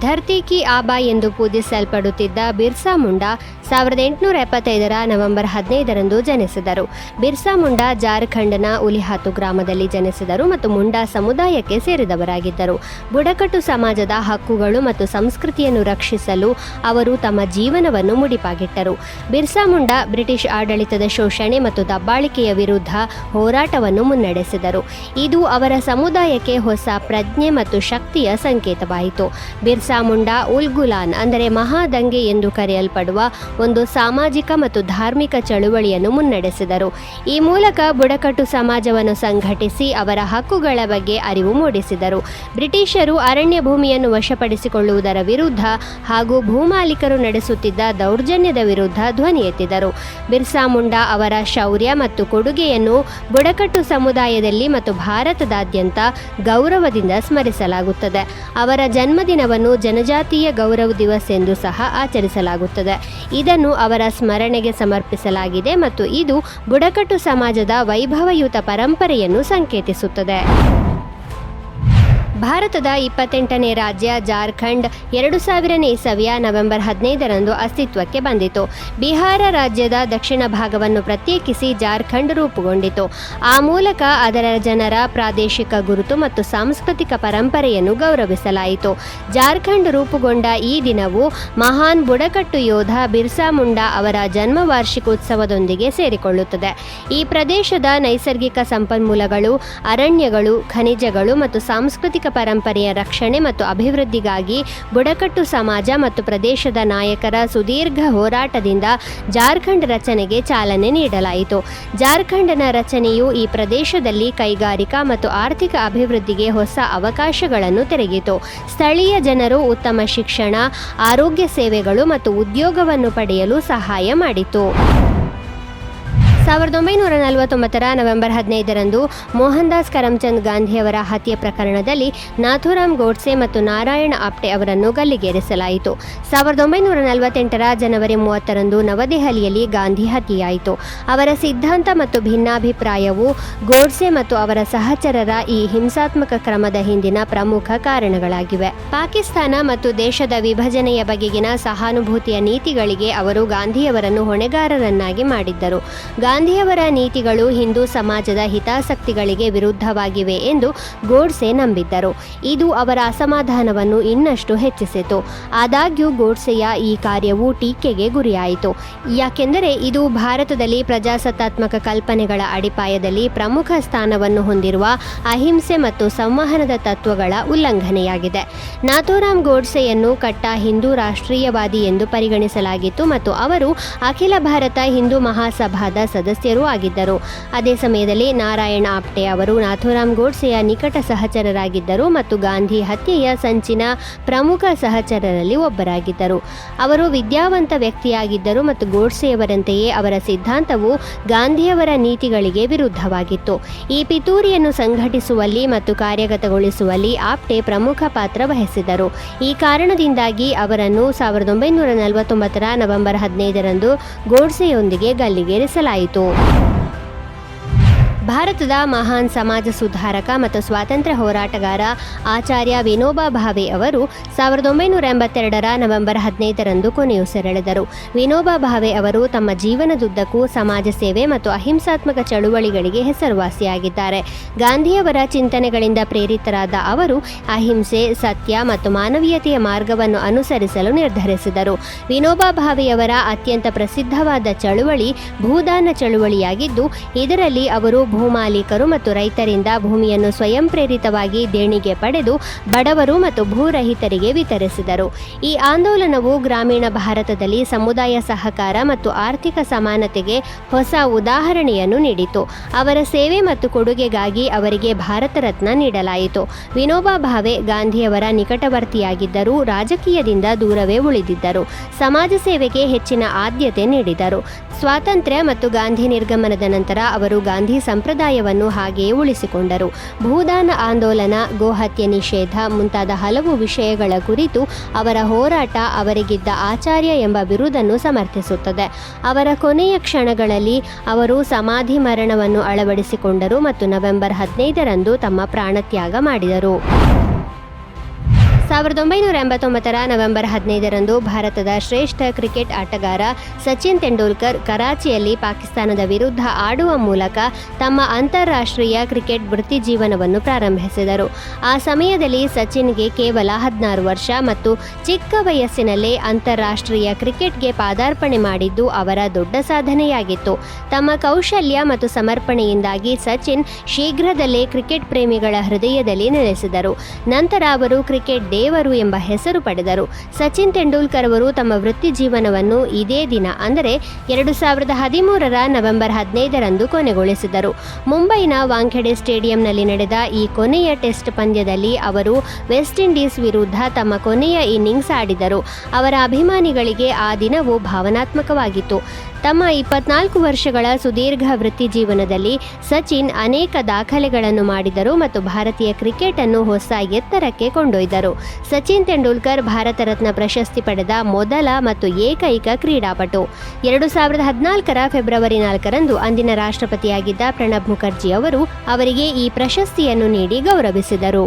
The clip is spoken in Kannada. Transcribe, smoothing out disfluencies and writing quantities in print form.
ಧರ್ತಿ ಕಿ ಆಬಾ ಎಂದು ಪೂಜಿಸಲ್ಪಡುತ್ತಿದ್ದ ಬಿರ್ಸಾ ಮುಂಡಾ 1875ರ ನವೆಂಬರ್ 15ರಂದು ಜನಿಸಿದರು. ಬಿರ್ಸಾ ಮುಂಡಾ ಜಾರ್ಖಂಡ್ನ ಉಲಿಹಾತು ಗ್ರಾಮದಲ್ಲಿ ಜನಿಸಿದರು ಮತ್ತು ಮುಂಡಾ ಸಮುದಾಯಕ್ಕೆ ಸೇರಿದವರಾಗಿದ್ದರು. ಬುಡಕಟ್ಟು ಸಮಾಜದ ಹಕ್ಕುಗಳು ಮತ್ತು ಸಂಸ್ಕೃತಿಯನ್ನು ರಕ್ಷಿಸಲು ಅವರು ತಮ್ಮ ಜೀವನವನ್ನು ಮುಡಿಪಾಗಿಟ್ಟರು. ಬಿರ್ಸಾ ಮುಂಡಾ ಬ್ರಿಟಿಷ್ ಆಡಳಿತದ ಶೋಷಣೆ ಮತ್ತು ದಬ್ಬಾಳಿಕೆಯ ವಿರುದ್ಧ ಹೋರಾಟವನ್ನು ಮುನ್ನಡೆಸಿದರು. ಇದು ಅವರ ಸಮುದಾಯಕ್ಕೆ ಹೊಸ ಪ್ರಜ್ಞೆ ಮತ್ತು ಶಕ್ತಿಯ ಸಂಕೇತವಾಯಿತು. ಬಿರ್ಸಾ ಮುಂಡಾ ಉಲ್ ಗುಲಾನ್ ಅಂದರೆ ಮಹಾದಂಗೆ ಎಂದು ಕರೆಯಲ್ಪಡುವ ಒಂದು ಸಾಮಾಜಿಕ ಮತ್ತು ಧಾರ್ಮಿಕ ಚಳುವಳಿಯನ್ನು ಮುನ್ನಡೆಸಿದರು. ಈ ಮೂಲಕ ಬುಡಕಟ್ಟು ಸಮಾಜವನ್ನು ಸಂಘಟಿಸಿ ಅವರ ಹಕ್ಕುಗಳ ಬಗ್ಗೆ ಅರಿವು ಮೂಡಿಸಿದರು. ಬ್ರಿಟಿಷರು ಅರಣ್ಯ ಭೂಮಿಯನ್ನು ವಶಪಡಿಸಿಕೊಳ್ಳುವುದರ ವಿರುದ್ಧ ಹಾಗೂ ಭೂಮಾಲೀಕರು ನಡೆಸುತ್ತಿದ್ದ ದೌರ್ಜನ್ಯದ ವಿರುದ್ಧ ಧ್ವನಿ ಎತ್ತಿದರು. ಬಿರ್ಸಾ ಮುಂಡಾ ಅವರ ಶೌರ್ಯ ಮತ್ತು ಕೊಡುಗೆಯನ್ನು ಬುಡಕಟ್ಟು ಸಮುದಾಯದಲ್ಲಿ ಮತ್ತು ಭಾರತದಾದ್ಯಂತ ಗೌರವದಿಂದ ಸ್ಮರಿಸಲಾಗುತ್ತದೆ. ಅವರ ಜನ್ಮದಿನವನ್ನು ಜನಜಾತೀಯ ಗೌರವ ದಿವಸ್ ಎಂದು ಸಹ ಆಚರಿಸಲಾಗುತ್ತದೆ. ಇದನ್ನು ಅವರ ಸ್ಮರಣೆಗೆ ಸಮರ್ಪಿಸಲಾಗಿದೆ ಮತ್ತು ಇದು ಬುಡಕಟ್ಟು ಸಮಾಜದ ವೈಭವಯುತ ಪರಂಪರೆಯನ್ನು ಸಂಕೇತಿಸುತ್ತದೆ. ಭಾರತದ 28ನೇ ರಾಜ್ಯ ಜಾರ್ಖಂಡ್ 2000ನೇ ಇಸವಿಯ ನವೆಂಬರ್ 15ರಂದು ಅಸ್ತಿತ್ವಕ್ಕೆ ಬಂದಿತು. ಬಿಹಾರ ರಾಜ್ಯದ ದಕ್ಷಿಣ ಭಾಗವನ್ನು ಪ್ರತ್ಯೇಕಿಸಿ ಜಾರ್ಖಂಡ್ ರೂಪುಗೊಂಡಿತು. ಆ ಮೂಲಕ ಅದರ ಜನರ ಪ್ರಾದೇಶಿಕ ಗುರುತು ಮತ್ತು ಸಾಂಸ್ಕೃತಿಕ ಪರಂಪರೆಯನ್ನು ಗೌರವಿಸಲಾಯಿತು. ಜಾರ್ಖಂಡ್ ರೂಪುಗೊಂಡ ಈ ದಿನವು ಮಹಾನ್ ಬುಡಕಟ್ಟು ಯೋಧ ಬಿರ್ಸಾ ಮುಂಡಾ ಅವರ ಜನ್ಮ ವಾರ್ಷಿಕೋತ್ಸವದೊಂದಿಗೆ ಸೇರಿಕೊಳ್ಳುತ್ತದೆ. ಈ ಪ್ರದೇಶದ ನೈಸರ್ಗಿಕ ಸಂಪನ್ಮೂಲಗಳು, ಅರಣ್ಯಗಳು, ಖನಿಜಗಳು ಮತ್ತು ಸಾಂಸ್ಕೃತಿಕ ಪರಂಪರೆಯ ರಕ್ಷಣೆ ಮತ್ತು ಅಭಿವೃದ್ಧಿಗಾಗಿ ಬುಡಕಟ್ಟು ಸಮಾಜ ಮತ್ತು ಪ್ರದೇಶದ ನಾಯಕರ ಸುದೀರ್ಘ ಹೋರಾಟದಿಂದ ಜಾರ್ಖಂಡ್ ರಚನೆಗೆ ಚಾಲನೆ ನೀಡಲಾಯಿತು. ಜಾರ್ಖಂಡ್ನ ರಚನೆಯು ಈ ಪ್ರದೇಶದಲ್ಲಿ ಕೈಗಾರಿಕಾ ಮತ್ತು ಆರ್ಥಿಕ ಅಭಿವೃದ್ಧಿಗೆ ಹೊಸ ಅವಕಾಶಗಳನ್ನು ತೆರೆಯಿತು. ಸ್ಥಳೀಯ ಜನರು ಉತ್ತಮ ಶಿಕ್ಷಣ, ಆರೋಗ್ಯ ಸೇವೆಗಳು ಮತ್ತು ಉದ್ಯೋಗವನ್ನು ಪಡೆಯಲು ಸಹಾಯ ಮಾಡಿತು. 1949ರ ನವೆಂಬರ್ 15ರಂದು ಮೋಹನ್ ದಾಸ್ ಕರಮ್ಚಂದ್ ಗಾಂಧಿಯವರ ಹತ್ಯೆ ಪ್ರಕರಣದಲ್ಲಿ ನಾಥೂರಾಮ್ ಗೋಡ್ಸೆ ಮತ್ತು ನಾರಾಯಣ ಆಪ್ಟೆ ಅವರನ್ನು ಗಲ್ಲಿಗೇರಿಸಲಾಯಿತು. 1948ರ ಜನವರಿ 30ರಂದು ನವದೆಹಲಿಯಲ್ಲಿ ಗಾಂಧಿ ಹತ್ಯೆಯಾಯಿತು. ಅವರ ಸಿದ್ಧಾಂತ ಮತ್ತು ಭಿನ್ನಾಭಿಪ್ರಾಯವು ಗೋಡ್ಸೆ ಮತ್ತು ಅವರ ಸಹಚರರ ಈ ಹಿಂಸಾತ್ಮಕ ಕ್ರಮದ ಹಿಂದಿನ ಪ್ರಮುಖ ಕಾರಣಗಳಾಗಿವೆ. ಪಾಕಿಸ್ತಾನ ಮತ್ತು ದೇಶದ ವಿಭಜನೆಯ ಬಗೆಗಿನ ಸಹಾನುಭೂತಿಯ ನೀತಿಗಳಿಗೆ ಅವರು ಗಾಂಧಿಯವರನ್ನು ಹೊಣೆಗಾರರನ್ನಾಗಿ ಮಾಡಿದ್ದರು. ಗಾಂಧಿಯವರ ನೀತಿಗಳು ಹಿಂದೂ ಸಮಾಜದ ಹಿತಾಸಕ್ತಿಗಳಿಗೆ ವಿರುದ್ಧವಾಗಿವೆ ಎಂದು ಗೋಡ್ಸೆ ನಂಬಿದ್ದರು. ಇದು ಅವರ ಅಸಮಾಧಾನವನ್ನು ಇನ್ನಷ್ಟು ಹೆಚ್ಚಿಸಿತು. ಆದಾಗ್ಯೂ ಗೋಡ್ಸೆಯ ಈ ಕಾರ್ಯವು ಟೀಕೆಗೆ ಗುರಿಯಾಯಿತು, ಯಾಕೆಂದರೆ ಇದು ಭಾರತದಲ್ಲಿ ಪ್ರಜಾಸತ್ತಾತ್ಮಕ ಕಲ್ಪನೆಗಳ ಅಡಿಪಾಯದಲ್ಲಿ ಪ್ರಮುಖ ಸ್ಥಾನವನ್ನು ಹೊಂದಿರುವ ಅಹಿಂಸೆ ಮತ್ತು ಸಂವಹನದ ತತ್ವಗಳ ಉಲ್ಲಂಘನೆಯಾಗಿದೆ. ನಾಥೂರಾಮ್ ಗೋಡ್ಸೆಯನ್ನು ಕಟ್ಟ ಹಿಂದೂ ರಾಷ್ಟ್ರೀಯವಾದಿ ಎಂದು ಪರಿಗಣಿಸಲಾಗಿತ್ತು ಮತ್ತು ಅವರು ಅಖಿಲ ಭಾರತ ಹಿಂದೂ ಮಹಾಸಭಾದ ಸದಸ್ಯರೂ ಆಗಿದ್ದರು. ಅದೇ ಸಮಯದಲ್ಲಿ ನಾರಾಯಣ ಆಪ್ಟೆ ಅವರು ನಾಥೂರಾಮ್ ಗೋಡ್ಸೆಯ ನಿಕಟ ಸಹಚರರಾಗಿದ್ದರು ಮತ್ತು ಗಾಂಧಿ ಹತ್ಯೆಯ ಸಂಚಿನ ಪ್ರಮುಖ ಸಹಚರರಲ್ಲಿ ಒಬ್ಬರಾಗಿದ್ದರು. ಅವರು ವಿದ್ಯಾವಂತ ವ್ಯಕ್ತಿಯಾಗಿದ್ದರು ಮತ್ತು ಗೋಡ್ಸೆಯವರಂತೆಯೇ ಅವರ ಸಿದ್ಧಾಂತವು ಗಾಂಧಿಯವರ ನೀತಿಗಳಿಗೆ ವಿರುದ್ಧವಾಗಿತ್ತು. ಈ ಪಿತೂರಿಯನ್ನು ಸಂಘಟಿಸುವಲ್ಲಿ ಮತ್ತು ಕಾರ್ಯಗತಗೊಳಿಸುವಲ್ಲಿ ಆಪ್ಟೆ ಪ್ರಮುಖ ಪಾತ್ರ ವಹಿಸಿದರು. ಈ ಕಾರಣದಿಂದಾಗಿ ಅವರನ್ನು 1949ರ ನವೆಂಬರ್ 15ರಂದು ಗೋಡ್ಸೆಯೊಂದಿಗೆ ಗಲ್ಲಿಗೇರಿಸಲಾಯಿತು. ಭಾರತದ ಮಹಾನ್ ಸಮಾಜ ಸುಧಾರಕ ಮತ್ತು ಸ್ವಾತಂತ್ರ್ಯ ಹೋರಾಟಗಾರ ಆಚಾರ್ಯ ವಿನೋಬಾ ಭಾವೆ ಅವರು 1982ರ ನವೆಂಬರ್ 15ರಂದು ಕೊನೆಯುಸಿರೆಳೆದರು. ವಿನೋಬಾ ಭಾವೆ ಅವರು ತಮ್ಮ ಜೀವನದುದ್ದಕ್ಕೂ ಸಮಾಜ ಸೇವೆ ಮತ್ತು ಅಹಿಂಸಾತ್ಮಕ ಚಳುವಳಿಗಳಿಗೆ ಹೆಸರುವಾಸಿಯಾಗಿದ್ದಾರೆ. ಗಾಂಧಿಯವರ ಚಿಂತನೆಗಳಿಂದ ಪ್ರೇರಿತರಾದ ಅವರು ಅಹಿಂಸೆ, ಸತ್ಯ ಮತ್ತು ಮಾನವೀಯತೆಯ ಮಾರ್ಗವನ್ನು ಅನುಸರಿಸಲು ನಿರ್ಧರಿಸಿದರು. ವಿನೋಬಾ ಭಾವೆಯವರ ಅತ್ಯಂತ ಪ್ರಸಿದ್ಧವಾದ ಚಳುವಳಿ ಭೂದಾನ ಚಳುವಳಿಯಾಗಿದ್ದು, ಇದರಲ್ಲಿ ಅವರು ಭೂಮಾಲೀಕರು ಮತ್ತು ರೈತರಿಂದ ಭೂಮಿಯನ್ನು ಸ್ವಯಂ ಪ್ರೇರಿತವಾಗಿ ದೇಣಿಗೆ ಪಡೆದು ಬಡವರು ಮತ್ತು ಭೂರಹಿತರಿಗೆ ವಿತರಿಸಿದರು. ಈ ಆಂದೋಲನವು ಗ್ರಾಮೀಣ ಭಾರತದಲ್ಲಿ ಸಮುದಾಯ ಸಹಕಾರ ಮತ್ತು ಆರ್ಥಿಕ ಸಮಾನತೆಗೆ ಹೊಸ ಉದಾಹರಣೆಯನ್ನು ನೀಡಿತು. ಅವರ ಸೇವೆ ಮತ್ತು ಕೊಡುಗೆಗಾಗಿ ಅವರಿಗೆ ಭಾರತ ರತ್ನ ನೀಡಲಾಯಿತು. ವಿನೋಬಾ ಭಾವೆ ಗಾಂಧಿಯವರ ನಿಕಟವರ್ತಿಯಾಗಿದ್ದರೂ ರಾಜಕೀಯದಿಂದ ದೂರವೇ ಉಳಿದಿದ್ದರು. ಸಮಾಜ ಸೇವೆಗೆ ಹೆಚ್ಚಿನ ಆದ್ಯತೆ ನೀಡಿದರು. ಸ್ವಾತಂತ್ರ್ಯ ಮತ್ತು ಗಾಂಧಿ ನಿರ್ಗಮನದ ನಂತರ ಅವರು ಗಾಂಧಿ ಸಂಪ್ರದಾಯವನ್ನು ಹಾಗೆಯೇ ಉಳಿಸಿಕೊಂಡರು. ಭೂದಾನ ಆಂದೋಲನ, ಗೋಹತ್ಯೆ ನಿಷೇಧ ಮುಂತಾದ ಹಲವು ವಿಷಯಗಳ ಕುರಿತು ಅವರ ಹೋರಾಟ ಅವರಿಗಿದ್ದ ಆಚಾರ್ಯ ಎಂಬ ಬಿರುದನ್ನು ಸಮರ್ಥಿಸುತ್ತದೆ. ಅವರ ಕೊನೆಯ ಕ್ಷಣಗಳಲ್ಲಿ ಅವರು ಸಮಾಧಿ ಮರಣವನ್ನು ಅಳವಡಿಸಿಕೊಂಡರು ಮತ್ತು ನವೆಂಬರ್ 15ರಂದು ತಮ್ಮ ಪ್ರಾಣತ್ಯಾಗ ಮಾಡಿದರು. 1989ರ ನವೆಂಬರ್ 15ರಂದು ಭಾರತದ ಶ್ರೇಷ್ಠ ಕ್ರಿಕೆಟ್ ಆಟಗಾರ ಸಚಿನ್ ತೆಂಡೂಲ್ಕರ್ ಕರಾಚಿಯಲ್ಲಿ ಪಾಕಿಸ್ತಾನದ ವಿರುದ್ಧ ಆಡುವ ಮೂಲಕ ತಮ್ಮ ಅಂತಾರಾಷ್ಟ್ರೀಯ ಕ್ರಿಕೆಟ್ ವೃತ್ತಿಜೀವನವನ್ನು ಪ್ರಾರಂಭಿಸಿದರು. ಆ ಸಮಯದಲ್ಲಿ ಸಚಿನ್ಗೆ ಕೇವಲ 16 ವರ್ಷ ಮತ್ತು ಚಿಕ್ಕ ವಯಸ್ಸಿನಲ್ಲೇ ಅಂತಾರಾಷ್ಟ್ರೀಯ ಕ್ರಿಕೆಟ್ಗೆ ಪಾದಾರ್ಪಣೆ ಮಾಡಿದ್ದು ಅವರ ದೊಡ್ಡ ಸಾಧನೆಯಾಗಿತ್ತು. ತಮ್ಮ ಕೌಶಲ್ಯ ಮತ್ತು ಸಮರ್ಪಣೆಯಿಂದಾಗಿ ಸಚಿನ್ ಶೀಘ್ರದಲ್ಲೇ ಕ್ರಿಕೆಟ್ ಪ್ರೇಮಿಗಳ ಹೃದಯದಲ್ಲಿ ನೆಲೆಸಿದರು. ನಂತರ ಅವರು ಕ್ರಿಕೆಟ್ ದೇವರು ಎಂಬ ಹೆಸರು ಪಡೆದರು. ಸಚಿನ್ ತೆಂಡೂಲ್ಕರ್ ಅವರು ತಮ್ಮ ವೃತ್ತಿ ಜೀವನವನ್ನು ಇದೇ ದಿನ ಅಂದರೆ 2013ರ ನವೆಂಬರ್ 15ರಂದು ಕೊನೆಗೊಳಿಸಿದರು. ಮುಂಬೈನ ವಾಂಖೆಡೆ ಸ್ಟೇಡಿಯಂನಲ್ಲಿ ನಡೆದ ಈ ಕೊನೆಯ ಟೆಸ್ಟ್ ಪಂದ್ಯದಲ್ಲಿ ಅವರು ವೆಸ್ಟ್ ಇಂಡೀಸ್ ವಿರುದ್ಧ ತಮ್ಮ ಕೊನೆಯ ಇನ್ನಿಂಗ್ಸ್ ಆಡಿದರು. ಅವರ ಅಭಿಮಾನಿಗಳಿಗೆ ಆ ದಿನವು ಭಾವನಾತ್ಮಕವಾಗಿತ್ತು. ತಮ್ಮ 24 ವರ್ಷಗಳ ಸುದೀರ್ಘ ವೃತ್ತಿ ಜೀವನದಲ್ಲಿ ಸಚಿನ್ ಅನೇಕ ದಾಖಲೆಗಳನ್ನು ಮಾಡಿದರು ಮತ್ತು ಭಾರತೀಯ ಕ್ರಿಕೆಟ್ ಅನ್ನು ಹೊಸ ಎತ್ತರಕ್ಕೆ ಕೊಂಡೊಯ್ದರು. ಸಚಿನ್ ತೆಂಡೂಲ್ಕರ್ ಭಾರತ ರತ್ನ ಪ್ರಶಸ್ತಿ ಪಡೆದ ಮೊದಲ ಮತ್ತು ಏಕೈಕ ಕ್ರೀಡಾಪಟು. 2014ರ ಫೆಬ್ರವರಿ 4ರಂದು ಅಂದಿನ ರಾಷ್ಟ್ರಪತಿಯಾಗಿದ್ದ ಪ್ರಣಬ್ ಮುಖರ್ಜಿ ಅವರು ಅವರಿಗೆ ಈ ಪ್ರಶಸ್ತಿಯನ್ನು ನೀಡಿ ಗೌರವಿಸಿದರು.